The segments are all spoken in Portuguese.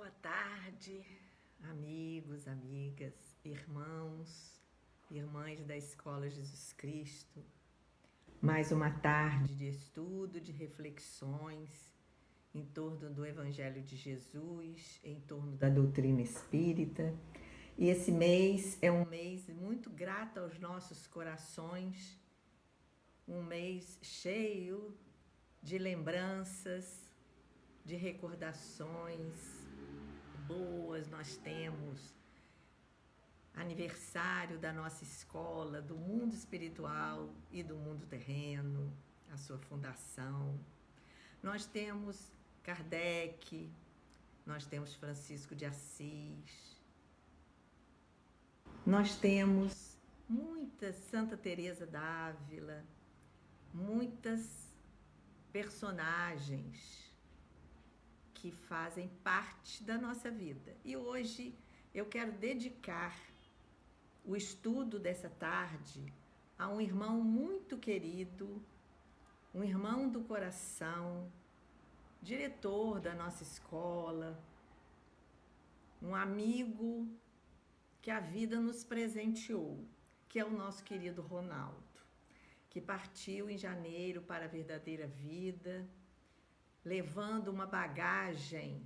Boa tarde, amigos, amigas, irmãos, irmãs da Escola Jesus Cristo. Mais uma tarde de estudo, de reflexões em torno do Evangelho de Jesus, em torno da doutrina espírita. E esse mês é um mês muito grato aos nossos corações, um mês cheio de lembranças, de recordações boas. Nós temos aniversário da nossa escola, do mundo espiritual e do mundo terreno, a sua fundação. Nós temos Kardec, nós temos Francisco de Assis, nós temos muitas, Santa Teresa d'Ávila, muitas personagens que fazem parte da nossa vida. E hoje eu quero dedicar o estudo dessa tarde a um irmão muito querido, um irmão do coração, diretor da nossa escola, um amigo que a vida nos presenteou, que é o nosso querido Ronaldo, que partiu em janeiro para a verdadeira vida, levando uma bagagem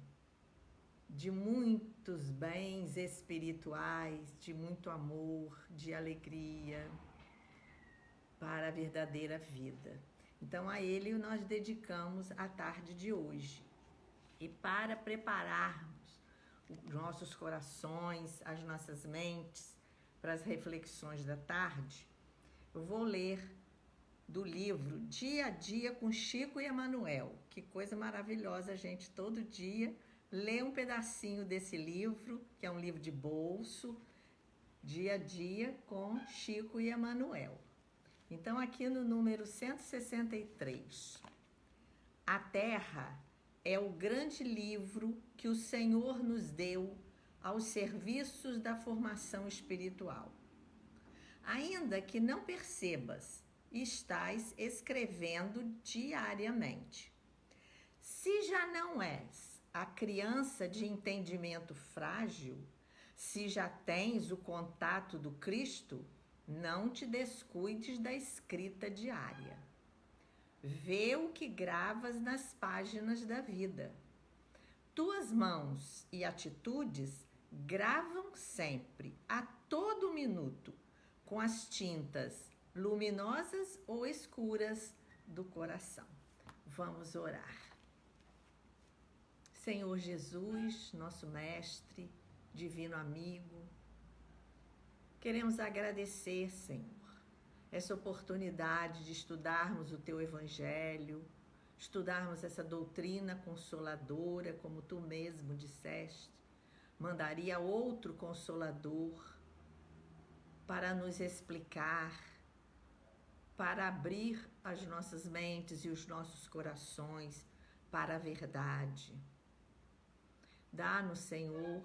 de muitos bens espirituais, de muito amor, de alegria para a verdadeira vida. Então, a ele nós dedicamos a tarde de hoje. E para prepararmos os nossos corações, as nossas mentes para as reflexões da tarde, eu vou ler do livro Dia a Dia com Chico e Emanuel. Que coisa maravilhosa, gente, todo dia lê um pedacinho desse livro, que é um livro de bolso, Dia a Dia com Chico e Emanuel. Então, aqui no número 163, a Terra é o grande livro que o Senhor nos deu aos serviços da formação espiritual. Ainda que não percebas, estás escrevendo diariamente. Se já não és a criança de entendimento frágil, se já tens o contato do Cristo, não te descuides da escrita diária. Vê o que gravas nas páginas da vida. Tuas mãos e atitudes gravam sempre, a todo minuto, com as tintas luminosas ou escuras do coração. Vamos orar. Senhor Jesus, nosso mestre, divino amigo, queremos agradecer, Senhor, essa oportunidade de estudarmos o Teu Evangelho, estudarmos essa doutrina consoladora, como Tu mesmo disseste, mandaria outro Consolador para nos explicar, para abrir as nossas mentes e os nossos corações para a verdade. Dá-nos, Senhor,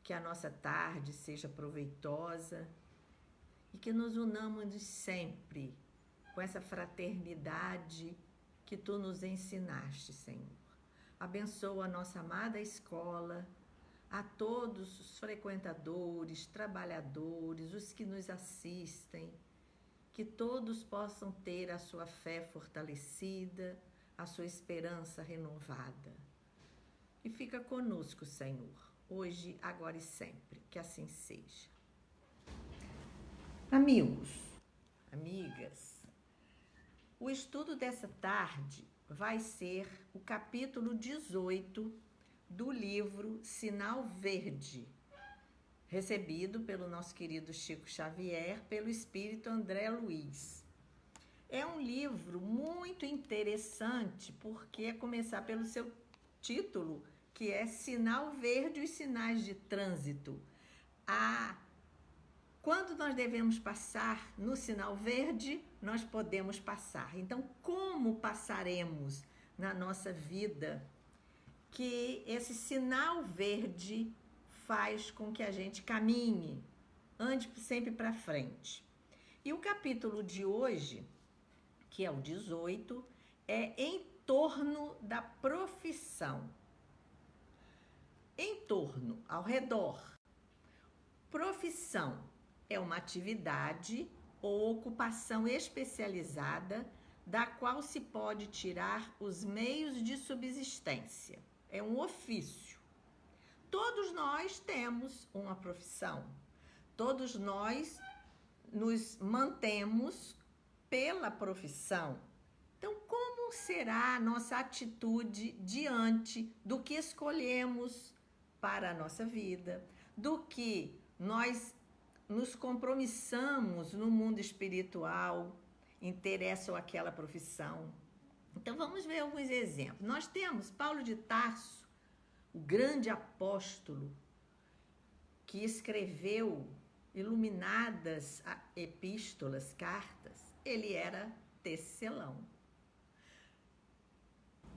que a nossa tarde seja proveitosa e que nos unamos sempre com essa fraternidade que Tu nos ensinaste, Senhor. Abençoa a nossa amada escola, a todos os frequentadores, trabalhadores, os que nos assistem, que todos possam ter a sua fé fortalecida, a sua esperança renovada. E fica conosco, Senhor, hoje, agora e sempre, que assim seja. Amigos, amigas, o estudo dessa tarde vai ser o capítulo 18 do livro Sinal Verde, recebido pelo nosso querido Chico Xavier, pelo espírito André Luiz. É um livro muito interessante, porque é começar pelo seu título, que é Sinal Verde e os Sinais de Trânsito. Quando nós devemos passar no sinal verde, nós podemos passar. Então, como passaremos na nossa vida que esse sinal verde faz com que a gente caminhe, ande sempre para frente? E o capítulo de hoje, que é o 18, é em torno da profissão. em torno, ao redor. Profissão é uma atividade ou ocupação especializada da qual se pode tirar os meios de subsistência. É um ofício. Todos nós temos uma profissão. Todos nós nos mantemos pela profissão. Então, como será a nossa atitude diante do que escolhemos para a nossa vida, do que nós nos compromissamos no mundo espiritual, interessa aquela profissão? Então, vamos ver alguns exemplos. Nós temos Paulo de Tarso, o grande apóstolo, que escreveu iluminadas epístolas, cartas. Ele era tecelão.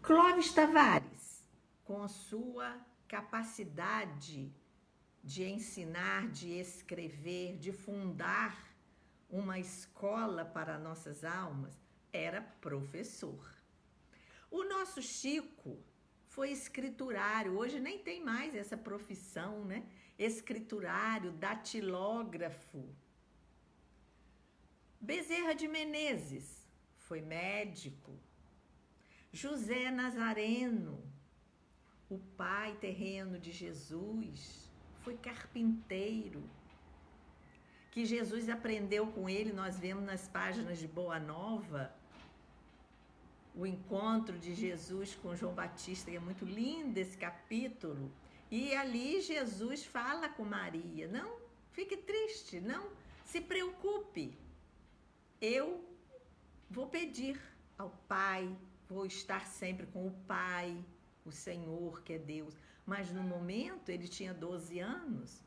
Clóvis Tavares, com a sua capacidade de ensinar, de escrever, de fundar uma escola para nossas almas, era professor. O nosso Chico foi escriturário, hoje nem tem mais essa profissão, né? Escriturário, datilógrafo. Bezerra de Menezes foi médico. José Nazareno, o pai terreno de Jesus, foi carpinteiro. Que Jesus aprendeu com ele, nós vemos nas páginas de Boa Nova, o encontro de Jesus com João Batista, e é muito lindo esse capítulo. E ali Jesus fala com Maria: não fique triste, não se preocupe. Eu vou pedir ao Pai, vou estar sempre com o Pai, o Senhor que é Deus. Mas no momento ele tinha 12 anos.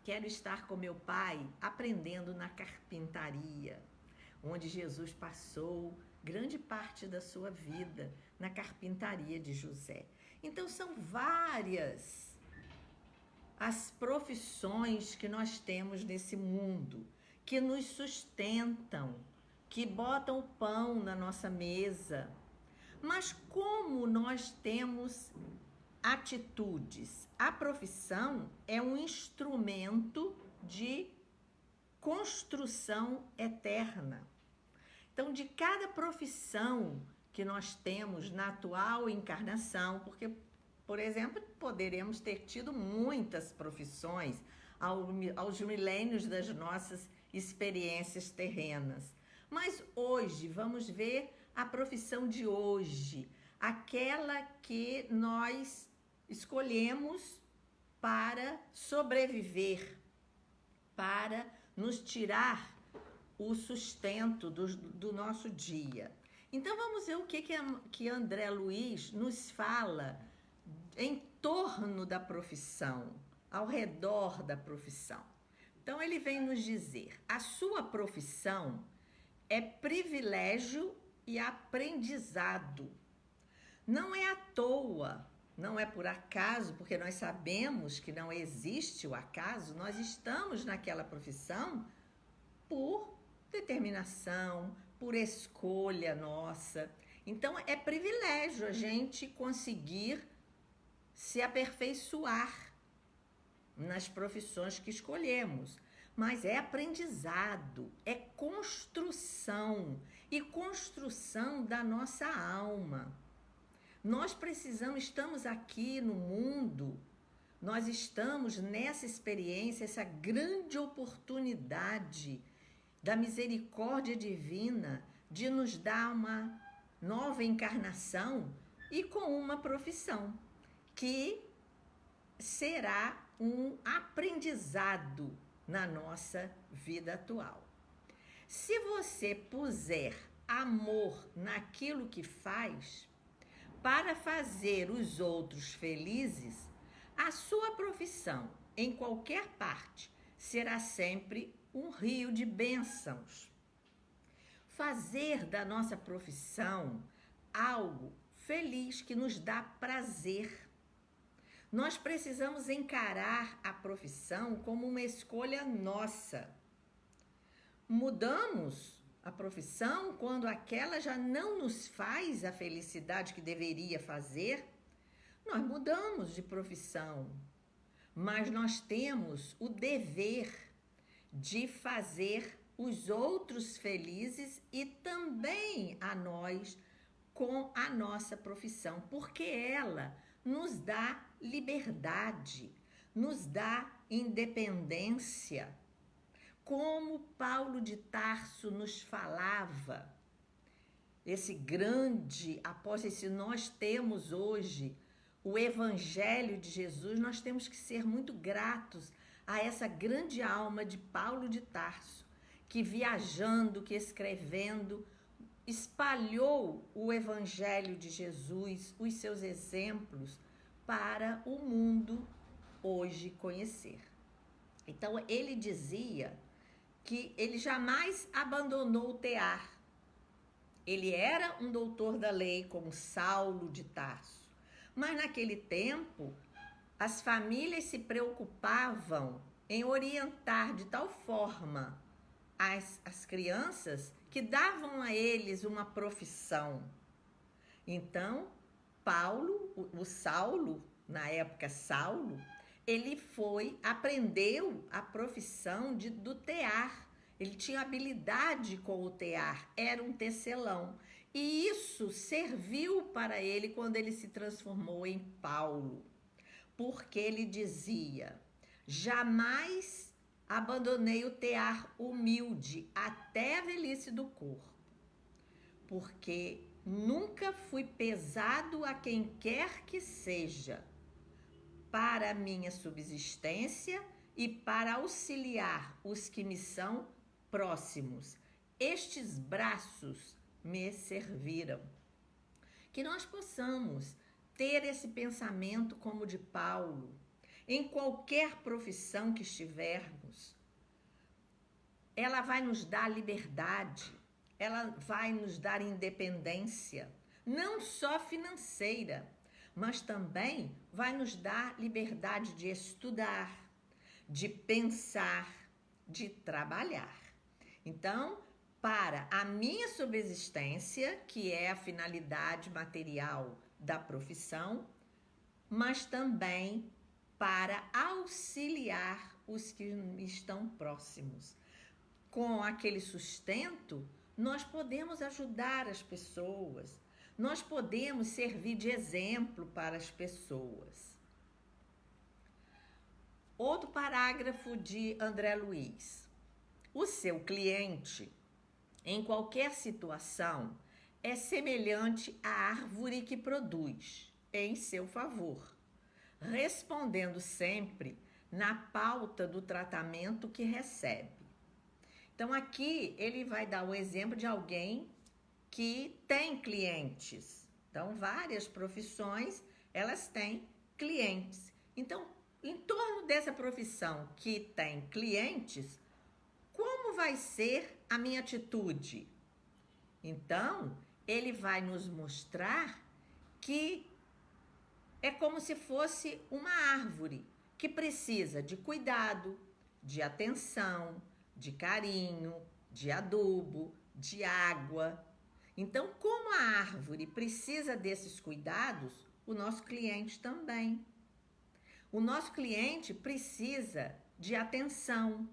Quero estar com meu pai aprendendo na carpintaria, onde Jesus passou grande parte da sua vida, na carpintaria de José. Então são várias as profissões que nós temos nesse mundo, que nos sustentam, que botam o pão na nossa mesa. Mas como nós temos atitudes? A profissão é um instrumento de construção eterna. Então, de cada profissão que nós temos na atual encarnação, porque, por exemplo, poderemos ter tido muitas profissões aos milênios das nossas experiências terrenas. Mas hoje, vamos ver a profissão de hoje, aquela que nós escolhemos para sobreviver, para nos tirar o sustento do nosso dia. Então vamos ver o que André Luiz nos fala em torno da profissão, ao redor da profissão. Então ele vem nos dizer: a sua profissão é privilégio e aprendizado. Não é à toa, não é por acaso, porque nós sabemos que não existe o acaso. Nós estamos naquela profissão por determinação, por escolha nossa. Então é privilégio a gente conseguir se aperfeiçoar nas profissões que escolhemos. Mas é aprendizado, é construção, e construção da nossa alma. Nós estamos aqui no mundo, nós estamos nessa experiência, essa grande oportunidade da misericórdia divina de nos dar uma nova encarnação e com uma profissão que será um aprendizado na nossa vida atual. Se você puser amor naquilo que faz, para fazer os outros felizes, a sua profissão, em qualquer parte, será sempre um rio de bênçãos. Fazer da nossa profissão algo feliz, que nos dá prazer. Nós precisamos encarar a profissão como uma escolha nossa. Mudamos a profissão quando aquela já não nos faz a felicidade que deveria fazer. nós mudamos de profissão, mas nós temos o dever de fazer os outros felizes e também a nós com a nossa profissão, porque ela nos dá liberdade, nos dá independência. Como Paulo de Tarso nos falava, esse grande apóstolo, se nós temos hoje o Evangelho de Jesus, nós temos que ser muito gratos a essa grande alma de Paulo de Tarso, que viajando, que escrevendo, espalhou o Evangelho de Jesus, os seus exemplos, para o mundo hoje conhecer. Então, ele dizia que ele jamais abandonou o tear. Ele era um doutor da lei, como Saulo de Tarso. Mas naquele tempo, as famílias se preocupavam em orientar de tal forma as crianças que davam a eles uma profissão. Então, Paulo, o Saulo, na época Saulo, ele aprendeu a profissão do tear. Ele tinha habilidade com o tear, era um tecelão. E isso serviu para ele quando ele se transformou em Paulo. Porque ele dizia: jamais abandonei o tear humilde até a velhice do corpo, porque nunca fui pesado a quem quer que seja, para a minha subsistência e para auxiliar os que me são próximos. Estes braços me serviram. Que nós possamos ter esse pensamento como de Paulo, em qualquer profissão que estivermos. Ela vai nos dar liberdade, ela vai nos dar independência, não só financeira, mas também vai nos dar liberdade de estudar, de pensar, de trabalhar. Então, para a minha subsistência, que é a finalidade material da profissão, mas também para auxiliar os que me estão próximos. Com aquele sustento, nós podemos ajudar as pessoas, nós podemos servir de exemplo para as pessoas. Outro parágrafo de André Luiz. O seu cliente, em qualquer situação, é semelhante à árvore que produz em seu favor, respondendo sempre na pauta do tratamento que recebe. Então, aqui ele vai dar o exemplo de alguém que tem clientes. Então, várias profissões, elas têm clientes. Então, em torno dessa profissão que tem clientes, como vai ser a minha atitude? Então, ele vai nos mostrar que é como se fosse uma árvore que precisa de cuidado, de atenção, de carinho, de adubo, de água. Então, como a árvore precisa desses cuidados, o nosso cliente também. O nosso cliente precisa de atenção.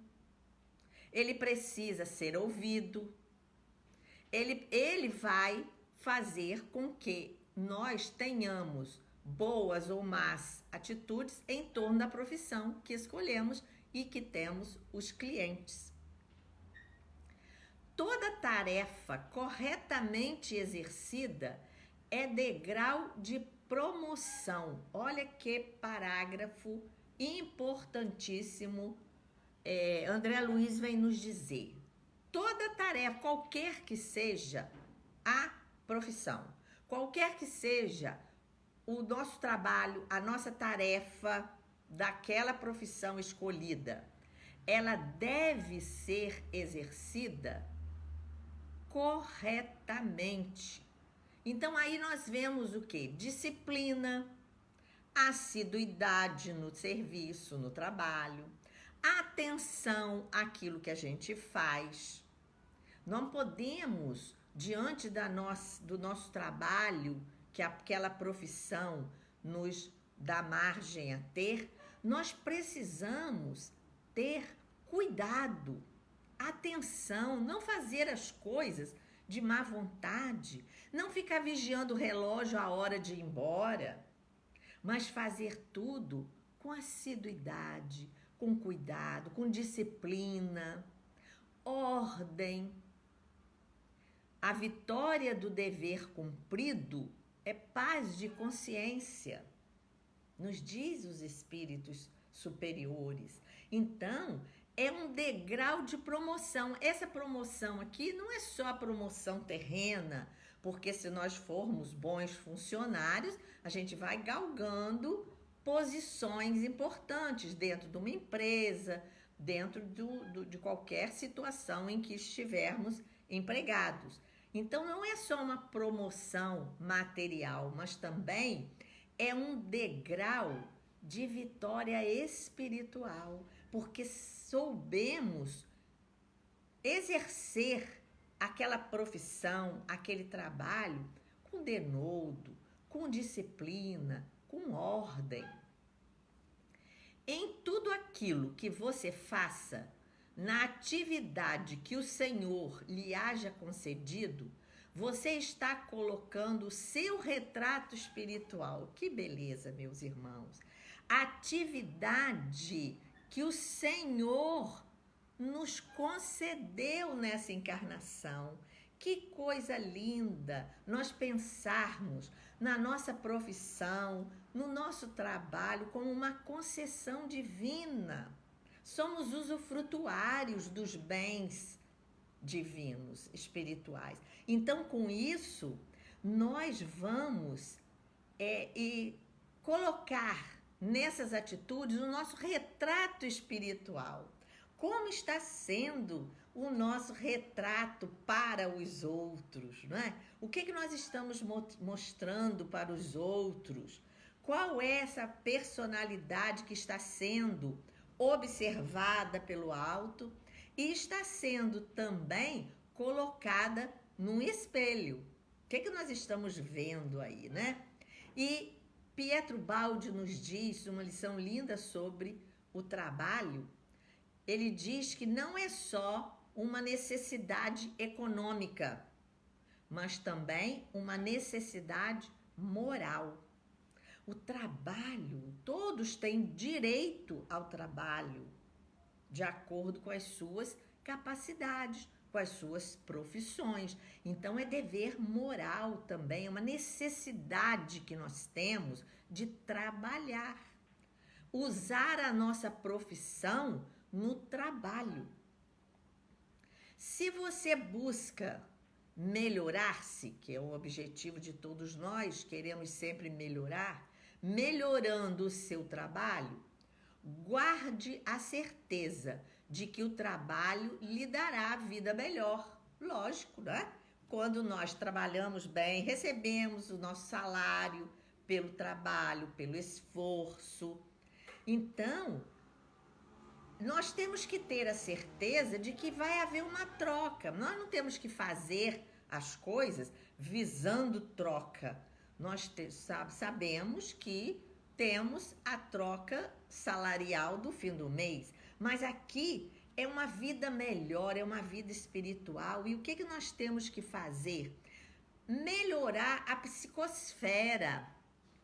Ele precisa ser ouvido. Ele vai fazer com que nós tenhamos boas ou más atitudes em torno da profissão que escolhemos e que temos os clientes. Toda tarefa corretamente exercida é degrau de promoção. Olha que parágrafo importantíssimo. André Luiz vem nos dizer: toda tarefa, qualquer que seja a profissão, qualquer que seja o nosso trabalho, a nossa tarefa daquela profissão escolhida, ela deve ser exercida corretamente. Então aí nós vemos o quê? Disciplina, assiduidade no serviço, no trabalho, atenção àquilo que a gente faz. Não podemos, diante do nosso trabalho, que aquela profissão nos dá margem a ter, nós precisamos ter cuidado, atenção, não fazer as coisas de má vontade, não ficar vigiando o relógio a hora de ir embora, mas fazer tudo com assiduidade, com cuidado, com disciplina, ordem. A vitória do dever cumprido é paz de consciência, nos diz os espíritos superiores. Então, é um degrau de promoção. Essa promoção aqui não é só a promoção terrena, porque se nós formos bons funcionários, a gente vai galgando posições importantes dentro de uma empresa, dentro de qualquer situação em que estivermos empregados. Então, não é só uma promoção material, mas também é um degrau de vitória espiritual, porque soubemos exercer aquela profissão, aquele trabalho com denodo, com disciplina, com ordem. Em tudo aquilo que você faça, na atividade que o Senhor lhe haja concedido, você está colocando o seu retrato espiritual. Que beleza, meus irmãos! A atividade que o Senhor nos concedeu nessa encarnação. Que coisa linda nós pensarmos na nossa profissão, no nosso trabalho como uma concessão divina. Somos usufrutuários dos bens divinos, espirituais. Então, com isso, nós vamos colocar nessas atitudes o nosso retrato espiritual. Como está sendo o nosso retrato para os outros, não é? O que nós estamos mostrando para os outros? Qual é essa personalidade que está sendo observada pelo alto e está sendo também colocada num espelho? O que nós estamos vendo aí, né? E Pietro Baldi nos diz uma lição linda sobre o trabalho. Ele diz que não é só uma necessidade econômica, mas também uma necessidade moral. O trabalho, todos têm direito ao trabalho, de acordo com as suas capacidades, com as suas profissões. Então, é dever moral também, é uma necessidade que nós temos de trabalhar, usar a nossa profissão no trabalho. Se você busca melhorar-se, que é o objetivo de todos nós, queremos sempre melhorar, melhorando o seu trabalho, guarde a certeza de que o trabalho lhe dará a vida melhor. Lógico, né? Quando nós trabalhamos bem, recebemos o nosso salário pelo trabalho, pelo esforço. Então, nós temos que ter a certeza de que vai haver uma troca. Nós não temos que fazer as coisas visando troca. Nós sabemos que temos a troca salarial do fim do mês, mas aqui é uma vida melhor, é uma vida espiritual. E o que nós temos que fazer? Melhorar a psicosfera,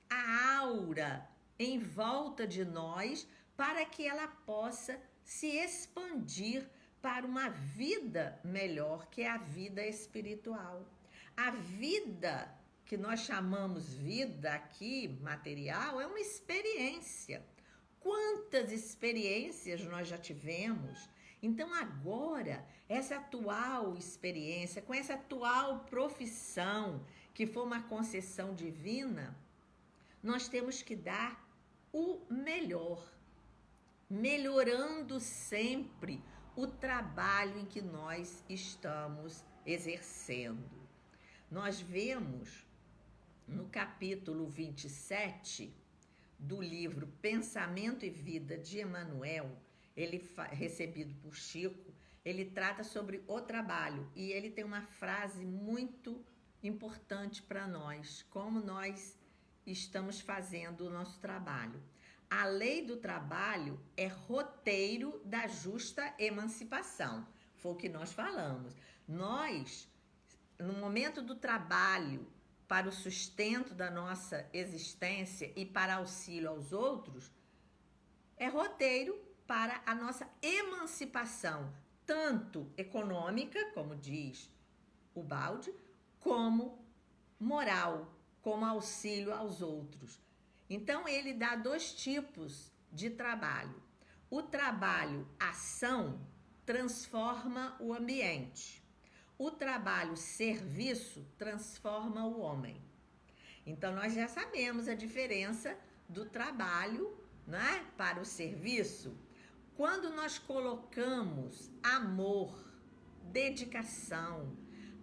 a aura em volta de nós, para que ela possa se expandir para uma vida melhor, que é a vida espiritual. A vida que nós chamamos vida aqui, material, é uma experiência. Quantas experiências nós já tivemos? Então agora, essa atual experiência, com essa atual profissão, que foi uma concessão divina, nós temos que dar o melhor, melhorando sempre o trabalho em que nós estamos exercendo. Nós vemos no capítulo 27 do livro Pensamento e Vida de Emmanuel, recebido por Chico, ele trata sobre o trabalho e ele tem uma frase muito importante para nós, como nós estamos fazendo o nosso trabalho. A lei do trabalho é roteiro da justa emancipação. Foi o que nós falamos. Nós, no momento do trabalho, para o sustento da nossa existência e para auxílio aos outros, é roteiro para a nossa emancipação, tanto econômica, como diz o Balde, como moral, como auxílio aos outros. Então, ele dá 2 tipos de trabalho. O trabalho ação transforma o ambiente. O trabalho serviço transforma o homem. Então, nós já sabemos a diferença do trabalho, né, para o serviço. Quando nós colocamos amor, dedicação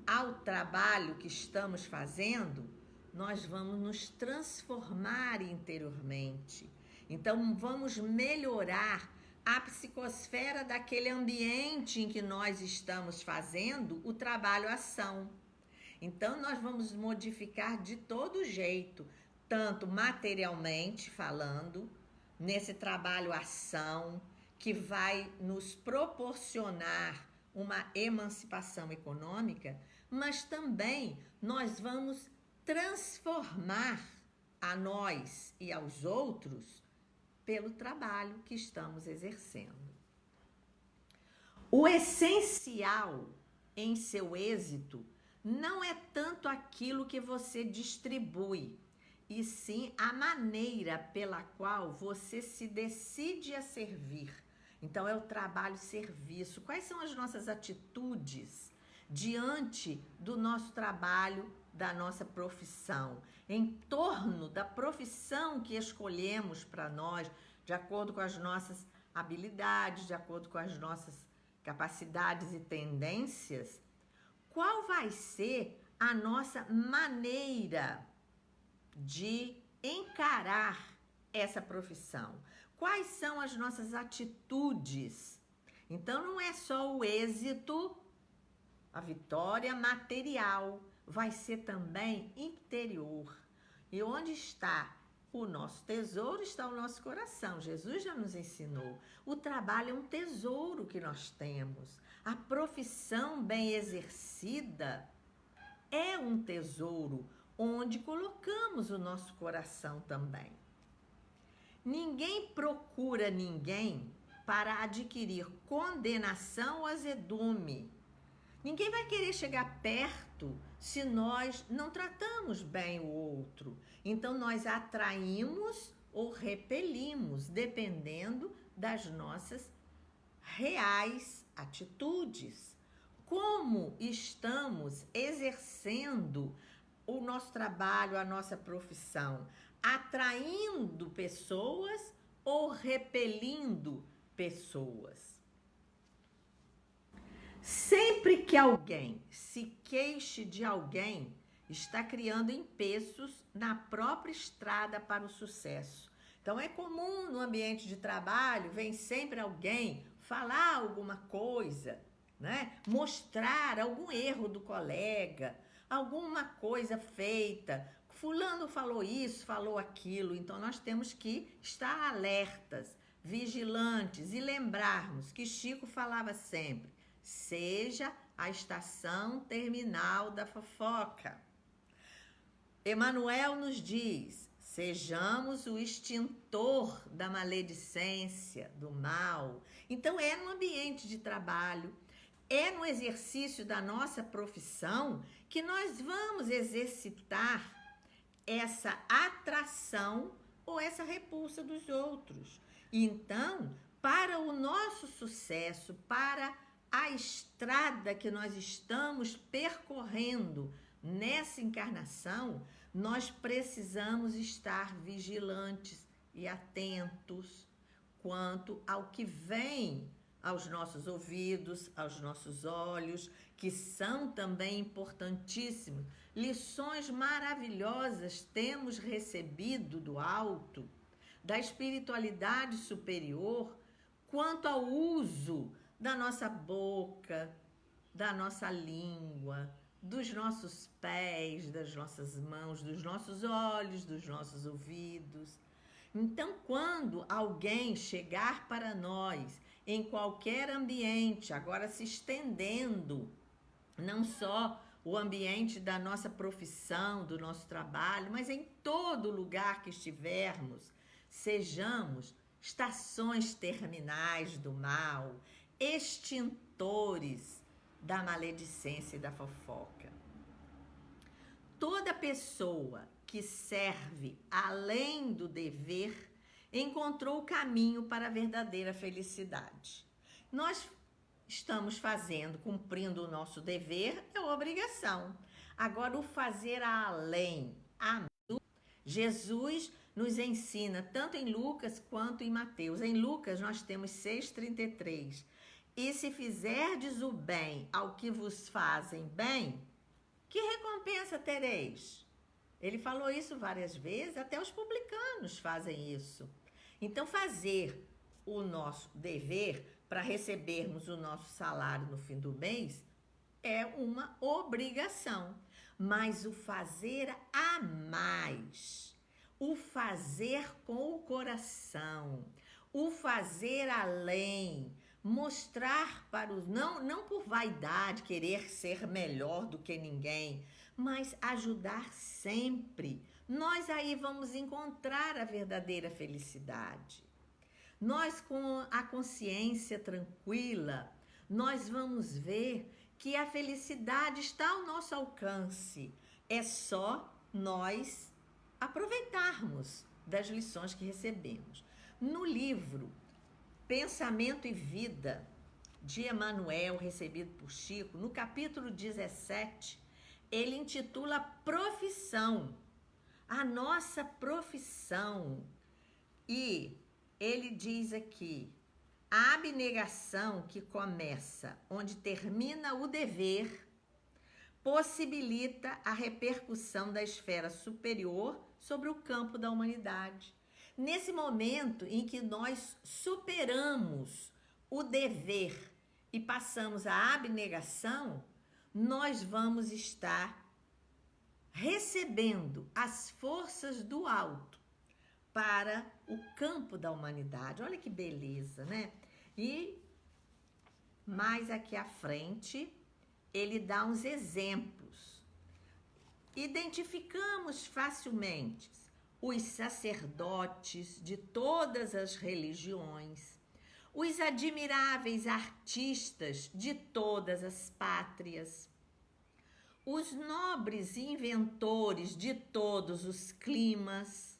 ao trabalho que estamos fazendo, nós vamos nos transformar interiormente. Então, vamos melhorar a psicosfera daquele ambiente em que nós estamos fazendo o trabalho-ação. Então, nós vamos modificar de todo jeito, tanto materialmente falando, nesse trabalho-ação, que vai nos proporcionar uma emancipação econômica, mas também nós vamos transformar a nós e aos outros pelo trabalho que estamos exercendo. O essencial em seu êxito não é tanto aquilo que você distribui, e sim a maneira pela qual você se decide a servir. Então, é o trabalho-serviço. Quais são as nossas atitudes diante do nosso trabalho, da nossa profissão, em torno da profissão que escolhemos para nós, de acordo com as nossas habilidades, de acordo com as nossas capacidades e tendências? Qual vai ser a nossa maneira de encarar essa profissão? Quais são as nossas atitudes? Então, não é só o êxito, a vitória material, vai ser também interior. E onde está o nosso tesouro, está o nosso coração. Jesus já nos ensinou. O trabalho é um tesouro que nós temos. A profissão bem exercida é um tesouro onde colocamos o nosso coração também. Ninguém procura ninguém para adquirir condenação ou azedume. Ninguém vai querer chegar perto se nós não tratamos bem o outro. Então, nós atraímos ou repelimos, dependendo das nossas reais atitudes. Como estamos exercendo o nosso trabalho, a nossa profissão? Atraindo pessoas ou repelindo pessoas? Sempre que alguém se queixe de alguém, está criando empeços na própria estrada para o sucesso. Então, é comum no ambiente de trabalho, vem sempre alguém falar alguma coisa, né? Mostrar algum erro do colega, alguma coisa feita. Fulano falou isso, falou aquilo. Então, nós temos que estar alertas, vigilantes e lembrarmos que Chico falava sempre: seja a estação terminal da fofoca. Emmanuel nos diz: sejamos o extintor da maledicência, do mal. Então, é no ambiente de trabalho, é no exercício da nossa profissão que nós vamos exercitar essa atração ou essa repulsa dos outros. Então, para o nosso sucesso, para a estrada que nós estamos percorrendo nessa encarnação, nós precisamos estar vigilantes e atentos quanto ao que vem aos nossos ouvidos, aos nossos olhos, que são também importantíssimos. Lições maravilhosas temos recebido do alto, da espiritualidade superior, quanto ao uso da nossa boca, da nossa língua, dos nossos pés, das nossas mãos, dos nossos olhos, dos nossos ouvidos. Então, quando alguém chegar para nós em qualquer ambiente, agora se estendendo, não só o ambiente da nossa profissão, do nosso trabalho, mas em todo lugar que estivermos, sejamos estações terminais do mal, extintores da maledicência e da fofoca. Toda pessoa que serve além do dever encontrou o caminho para a verdadeira felicidade. Nós estamos fazendo, cumprindo o nosso dever, é obrigação. Agora, o fazer além, Jesus nos ensina tanto em Lucas quanto em Mateus. Em Lucas nós temos 6,33. E se fizerdes o bem ao que vos fazem bem, que recompensa tereis? Ele falou isso várias vezes, até os publicanos fazem isso. Então, fazer o nosso dever para recebermos o nosso salário no fim do mês é uma obrigação. Mas o fazer a mais, o fazer com o coração, o fazer além, mostrar para os não por vaidade, querer ser melhor do que ninguém, mas ajudar sempre. Nós aí vamos encontrar a verdadeira felicidade. Nós, com a consciência tranquila, nós vamos ver que a felicidade está ao nosso alcance. É só nós aproveitarmos das lições que recebemos. No livro Pensamento e Vida, de Emmanuel, recebido por Chico, no capítulo 17, ele intitula Profissão, a nossa profissão. E ele diz aqui, a abnegação que começa onde termina o dever possibilita a repercussão da esfera superior sobre o campo da humanidade. Nesse momento em que nós superamos o dever e passamos à abnegação, nós vamos estar recebendo as forças do alto para o campo da humanidade. Olha que beleza, né? E mais aqui à frente, ele dá uns exemplos. Identificamos facilmente os sacerdotes de todas as religiões, os admiráveis artistas de todas as pátrias, os nobres inventores de todos os climas,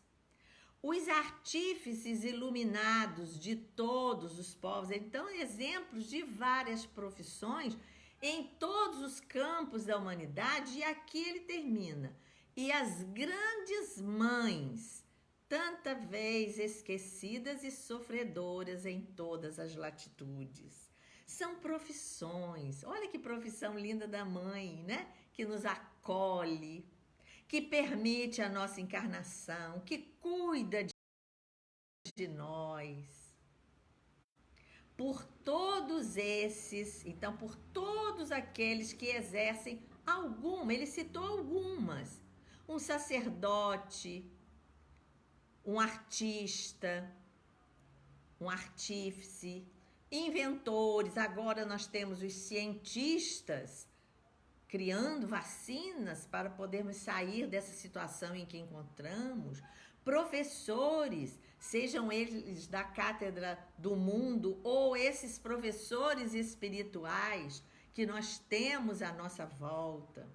os artífices iluminados de todos os povos. Então, exemplos de várias profissões em todos os campos da humanidade, e aqui ele termina. E as grandes mães, tanta vez esquecidas e sofredoras em todas as latitudes. São profissões. Olha que profissão linda da mãe, né? Que nos acolhe, que permite a nossa encarnação, que cuida de nós. Por todos esses, então, por todos aqueles que exercem alguma, ele citou algumas, um sacerdote, um artista, um artífice, inventores. Agora nós temos os cientistas criando vacinas para podermos sair dessa situação em que encontramos. Professores, sejam eles da cátedra do mundo ou esses professores espirituais que nós temos à nossa volta.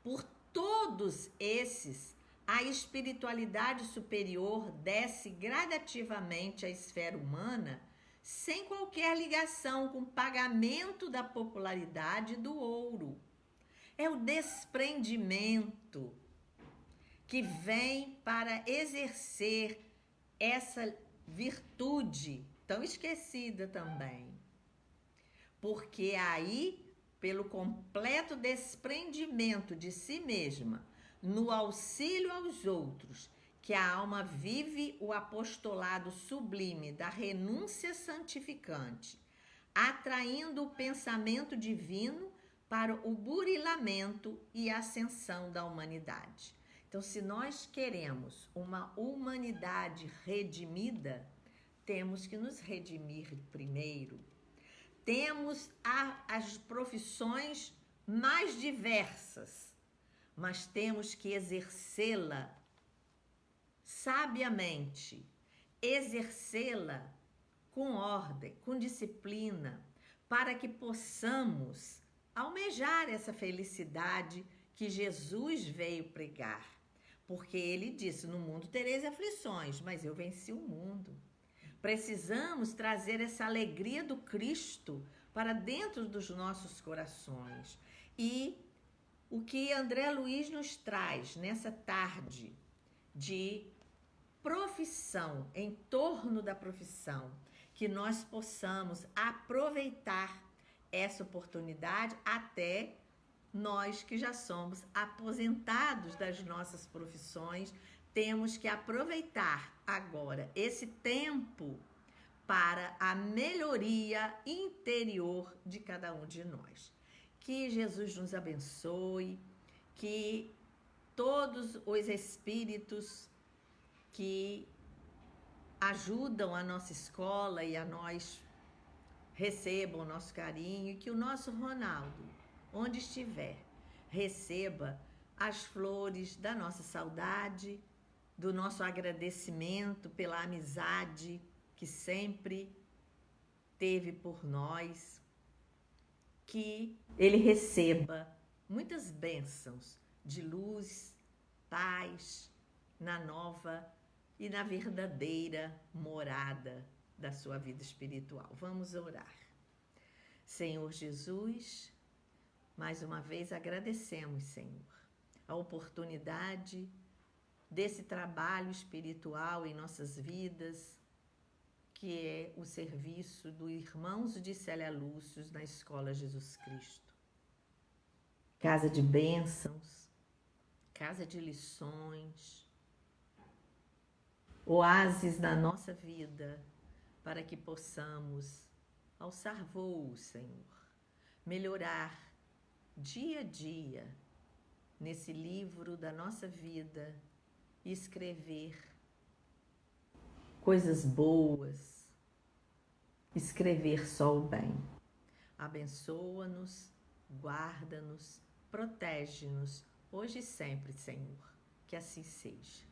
Por todos esses, a espiritualidade superior desce gradativamente à esfera humana sem qualquer ligação com o pagamento da popularidade do ouro. É o desprendimento que vem para exercer essa virtude tão esquecida também. Porque aí, pelo completo desprendimento de si mesma, no auxílio aos outros, que a alma vive o apostolado sublime da renúncia santificante, atraindo o pensamento divino para o burilamento e ascensão da humanidade. Então, se nós queremos uma humanidade redimida, temos que nos redimir primeiro. Temos as profissões mais diversas, mas temos que exercê-la sabiamente, exercê-la com ordem, com disciplina, para que possamos almejar essa felicidade que Jesus veio pregar. Porque ele disse: no mundo tereis aflições, mas eu venci o mundo. Precisamos trazer essa alegria do Cristo para dentro dos nossos corações. E o que André Luiz nos traz nessa tarde de profissão, em torno da profissão, que nós possamos aproveitar essa oportunidade, até nós que já somos aposentados das nossas profissões, temos que aproveitar agora esse tempo para a melhoria interior de cada um de nós. Que Jesus nos abençoe, que todos os espíritos que ajudam a nossa escola e a nós recebam o nosso carinho, e que o nosso Ronaldo, onde estiver, receba as flores da nossa saudade, do nosso agradecimento pela amizade que sempre teve por nós, que ele receba muitas bênçãos de luz, paz na nova e na verdadeira morada da sua vida espiritual. Vamos orar. Senhor Jesus, mais uma vez agradecemos, Senhor, a oportunidade desse trabalho espiritual em nossas vidas, que é o serviço do Irmãos de Célia Lúcius na Escola Jesus Cristo. Casa de bênçãos, casa de lições, oásis na nossa vida, para que possamos alçar voo, Senhor, melhorar dia a dia nesse livro da nossa vida e escrever coisas boas, escrever só o bem. Abençoa-nos, guarda-nos, protege-nos, hoje e sempre, Senhor, que assim seja.